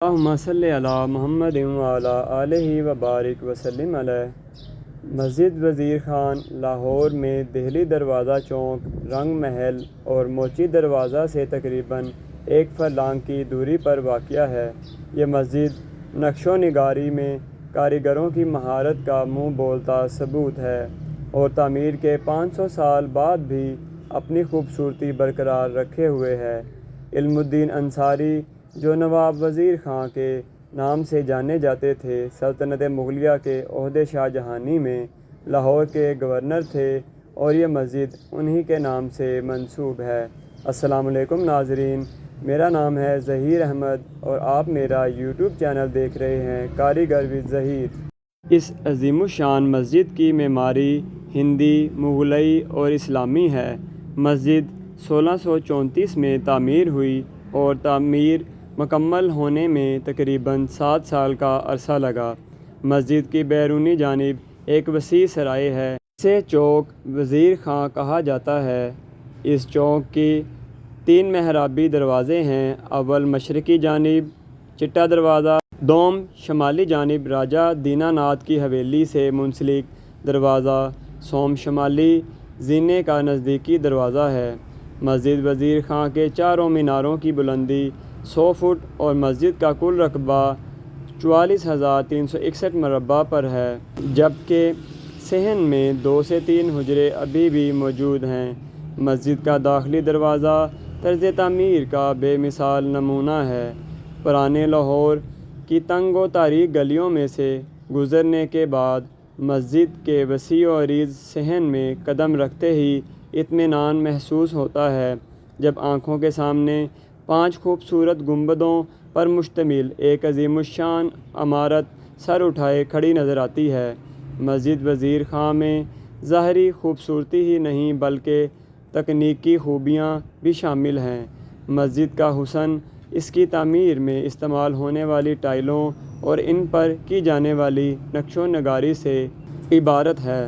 اللہم صلی علی محمد وعلی آلہ وبارک وسلم علیہ۔ مسجد وزیر خان لاہور میں دہلی دروازہ چوک، رنگ محل اور موچی دروازہ سے تقریباً 1 فرلانگ کی دوری پر واقع ہے۔ یہ مسجد نقش و نگاری میں کاریگروں کی مہارت کا منہ بولتا ثبوت ہے اور تعمیر کے 500 سال بعد بھی اپنی خوبصورتی برقرار رکھے ہوئے ہے۔ علم الدین انصاری، جو نواب وزیر خان کے نام سے جانے جاتے تھے، سلطنت مغلیہ کے عہد شاہ جہانی میں لاہور کے گورنر تھے اور یہ مسجد انہی کے نام سے منسوب ہے۔ السلام علیکم ناظرین، میرا نام ہے ظہیر احمد اور آپ میرا یوٹیوب چینل دیکھ رہے ہیں کاریگر وِد ظہیر۔ اس عظیم الشان مسجد کی معماری ہندی، مغلئی اور اسلامی ہے۔ مسجد 1634 میں تعمیر ہوئی اور تعمیر مکمل ہونے میں تقریباً 7 سال کا عرصہ لگا۔ مسجد کی بیرونی جانب ایک وسیع سرائے ہے، اسے چوک وزیر خان کہا جاتا ہے۔ اس چوک کی 3 محرابی دروازے ہیں، اول مشرقی جانب چٹا دروازہ، دوم شمالی جانب راجہ دینا ناتھ کی حویلی سے منسلک دروازہ، سوم شمالی زینے کا نزدیکی دروازہ ہے۔ مسجد وزیر خان کے چاروں میناروں کی بلندی 100 فٹ اور مسجد کا کل رقبہ 44,361 مربع پر ہے، جبکہ صحن میں 2 سے 3 حجرے ابھی بھی موجود ہیں۔ مسجد کا داخلی دروازہ طرز تعمیر کا بے مثال نمونہ ہے۔ پرانے لاہور کی تنگ و تاریک گلیوں میں سے گزرنے کے بعد مسجد کے وسیع و عریض صحن میں قدم رکھتے ہی اطمینان محسوس ہوتا ہے، جب آنکھوں کے سامنے 5 خوبصورت گنبدوں پر مشتمل ایک عظیم الشان عمارت سر اٹھائے کھڑی نظر آتی ہے۔ مسجد وزیر خان میں ظاہری خوبصورتی ہی نہیں بلکہ تکنیکی خوبیاں بھی شامل ہیں۔ مسجد کا حسن اس کی تعمیر میں استعمال ہونے والی ٹائلوں اور ان پر کی جانے والی نقش و نگاری سے عبارت ہے۔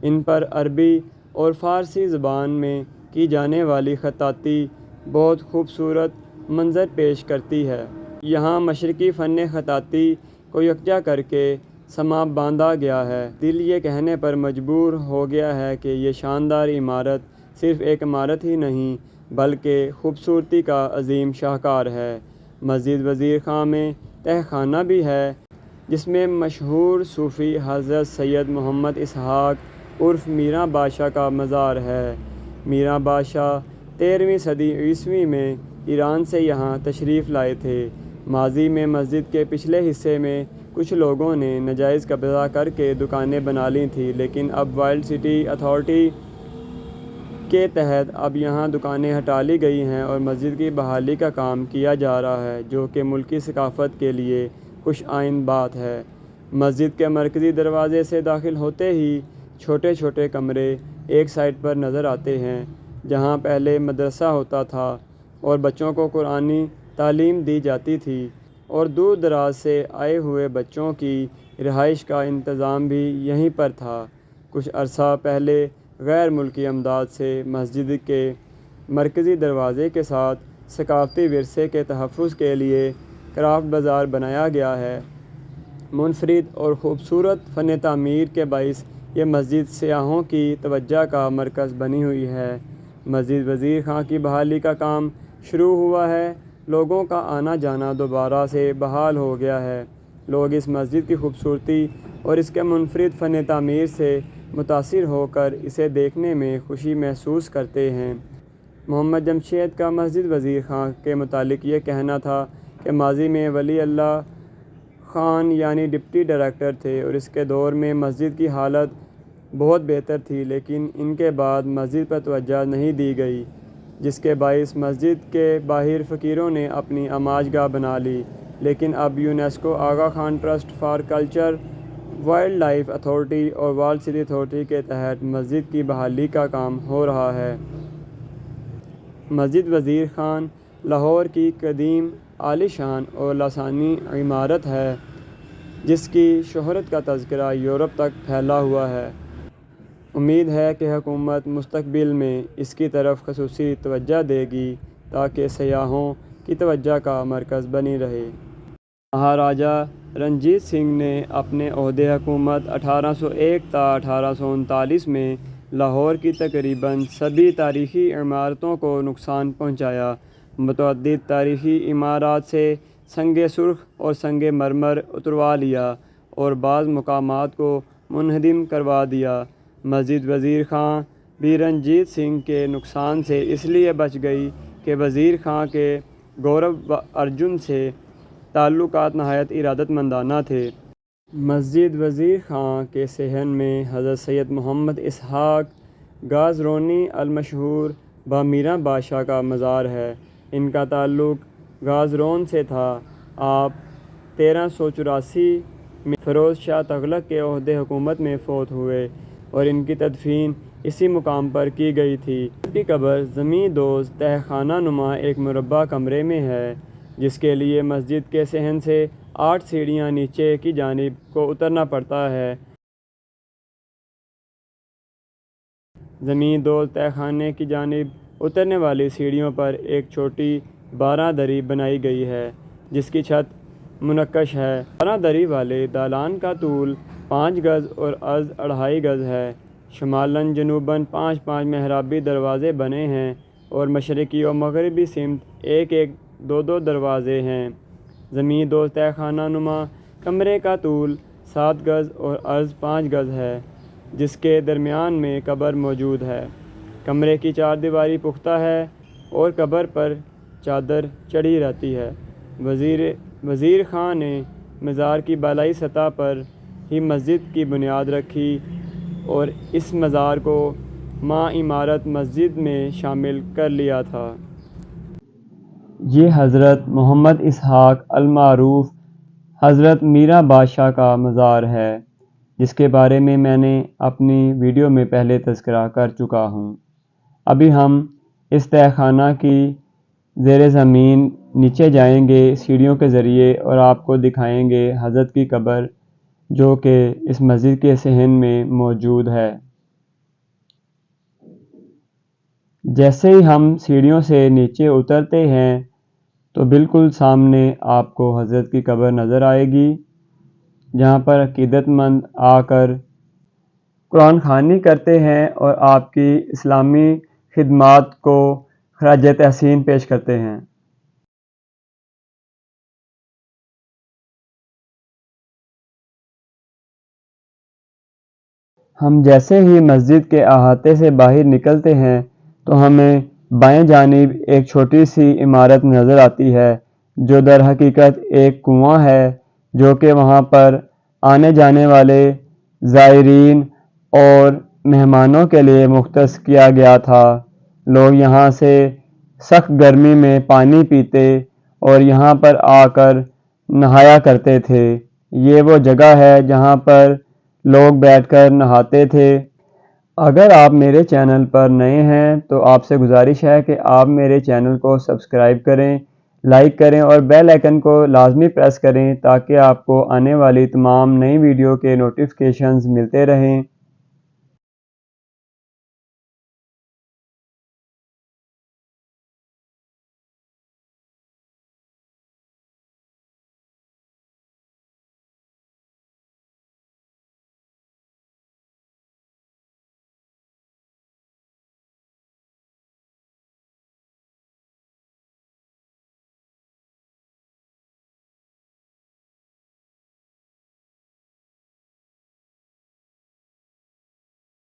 ان پر عربی اور فارسی زبان میں کی جانے والی خطاطی بہت خوبصورت منظر پیش کرتی ہے۔ یہاں مشرقی فن خطاطی کو یکجا کر کے سما باندھا گیا ہے۔ دل یہ کہنے پر مجبور ہو گیا ہے کہ یہ شاندار عمارت صرف ایک عمارت ہی نہیں بلکہ خوبصورتی کا عظیم شاہکار ہے۔ مسجد وزیر خان میں تہہ خانہ بھی ہے، جس میں مشہور صوفی حضرت سید محمد اسحاق عرف میراں بادشاہ کا مزار ہے۔ میراں بادشاہ 13ویں صدی عیسوی میں ایران سے یہاں تشریف لائے تھے۔ ماضی میں مسجد کے پچھلے حصے میں کچھ لوگوں نے ناجائز قبضہ کر کے دکانیں بنا لی تھیں، لیکن اب وائلڈ سٹی اتھارٹی کے تحت اب یہاں دکانیں ہٹا لی گئی ہیں اور مسجد کی بحالی کا کام کیا جا رہا ہے، جو کہ ملکی ثقافت کے لیے خوش آئند بات ہے۔ مسجد کے مرکزی دروازے سے داخل ہوتے ہی چھوٹے چھوٹے کمرے ایک سائٹ پر نظر آتے ہیں، جہاں پہلے مدرسہ ہوتا تھا اور بچوں کو قرآنی تعلیم دی جاتی تھی، اور دور دراز سے آئے ہوئے بچوں کی رہائش کا انتظام بھی یہیں پر تھا۔ کچھ عرصہ پہلے غیر ملکی امداد سے مسجد کے مرکزی دروازے کے ساتھ ثقافتی ورثے کے تحفظ کے لیے کرافٹ بازار بنایا گیا ہے۔ منفرد اور خوبصورت فن تعمیر کے باعث یہ مسجد سیاحوں کی توجہ کا مرکز بنی ہوئی ہے۔ مسجد وزیر خان کی بحالی کا کام شروع ہوا ہے، لوگوں کا آنا جانا دوبارہ سے بحال ہو گیا ہے۔ لوگ اس مسجد کی خوبصورتی اور اس کے منفرد فن تعمیر سے متاثر ہو کر اسے دیکھنے میں خوشی محسوس کرتے ہیں۔ محمد جمشید کا مسجد وزیر خان کے متعلق یہ کہنا تھا کہ ماضی میں ولی اللہ خان یعنی ڈپٹی ڈائریکٹر تھے اور اس کے دور میں مسجد کی حالت بہت بہتر تھی، لیکن ان کے بعد مسجد پر توجہ نہیں دی گئی، جس کے باعث مسجد کے باہر فقیروں نے اپنی نماز گاہ بنا لی۔ لیکن اب UNESCO, Aga Khan trust for culture, wildlife authority اور وارلڈ سٹی اتھارٹی کے تحت مسجد کی بحالی کا کام ہو رہا ہے۔ مسجد وزیر خان لاہور کی قدیم، عالی شان اور لسانی عمارت ہے، جس کی شہرت کا تذکرہ یورپ تک پھیلا ہوا ہے۔ امید ہے کہ حکومت مستقبل میں اس کی طرف خصوصی توجہ دے گی تاکہ سیاحوں کی توجہ کا مرکز بنی رہی۔ مہاراجہ رنجیت سنگھ نے اپنے عہدِ حکومت 1801 تا 1839 میں لاہور کی تقریباً سبھی تاریخی عمارتوں کو نقصان پہنچایا۔ متعدد تاریخی عمارات سے سنگ سرخ اور سنگ مرمر اتروا لیا اور بعض مقامات کو منہدم کروا دیا۔ مسجد وزیر خاں بھی رنجیت سنگھ کے نقصان سے اس لیے بچ گئی کہ وزیر خاں کے گورو ارجن سے تعلقات نہایت ارادت مندانہ تھے۔ مسجد وزیر خاں کے صحن میں حضرت سید محمد اسحاق غازرونی المشہور بمیراں بادشاہ کا مزار ہے۔ ان کا تعلق غازرون سے تھا۔ آپ 1384 میں فیروز شاہ تغلق کے عہدِ حکومت میں فوت ہوئے اور ان کی تدفین اسی مقام پر کی گئی تھی۔ ان کی قبر زمین دوز تہہ خانہ نما ایک مربع کمرے میں ہے، جس کے لیے مسجد کے صحن سے 8 سیڑھیاں نیچے کی جانب کو اترنا پڑتا ہے۔ زمین دوز تہہ خانے کی جانب اترنے والی سیڑھیوں پر ایک چھوٹی 12 دری بنائی گئی ہے، جس کی چھت منقش ہے۔ 12 دری والے دالان کا طول 5 گز اور عرض 2.5 گز ہے۔ شمالاً جنوباً 5 محرابی دروازے بنے ہیں اور مشرقی و مغربی سمت 2 دروازے ہیں۔ زمین دوز تہہ خانہ نما کمرے کا طول 7 گز اور عرض 5 گز ہے، جس کے درمیان میں قبر موجود ہے۔ کمرے کی 4 دیواری پختہ ہے اور قبر پر چادر چڑھی رہتی ہے۔ وزیر خاں نے مزار کی بالائی سطح پر ہی مسجد کی بنیاد رکھی اور اس مزار کو ماں عمارت مسجد میں شامل کر لیا تھا۔ یہ حضرت محمد اسحاق المعروف حضرت میراں بادشاہ کا مزار ہے، جس کے بارے میں نے اپنی ویڈیو میں پہلے تذکرہ کر چکا ہوں۔ ابھی ہم اس تہہ خانہ کی زیر زمین نیچے جائیں گے سیڑھیوں کے ذریعے اور آپ کو دکھائیں گے حضرت کی قبر، جو کہ اس مسجد کے صحن میں موجود ہے۔ جیسے ہی ہم سیڑھیوں سے نیچے اترتے ہیں تو بالکل سامنے آپ کو حضرت کی قبر نظر آئے گی، جہاں پر عقیدت مند آ کر قرآن خوانی کرتے ہیں اور آپ کی اسلامی خدمات کو خراج تحسین پیش کرتے ہیں۔ ہم جیسے ہی مسجد کے احاطے سے باہر نکلتے ہیں تو ہمیں بائیں جانب ایک چھوٹی سی عمارت نظر آتی ہے، جو در حقیقت ایک کنواں ہے، جو کہ وہاں پر آنے جانے والے زائرین اور مہمانوں کے لیے مختص کیا گیا تھا۔ لوگ یہاں سے سخت گرمی میں پانی پیتے اور یہاں پر آ کر نہایا کرتے تھے۔ یہ وہ جگہ ہے جہاں پر لوگ بیٹھ کر نہاتے تھے۔ اگر آپ میرے چینل پر نئے ہیں تو آپ سے گزارش ہے کہ آپ میرے چینل کو سبسکرائب کریں، لائک کریں اور بیل آئیکن کو لازمی پریس کریں تاکہ آپ کو آنے والی تمام نئی ویڈیو کے نوٹیفیکیشنز ملتے رہیں۔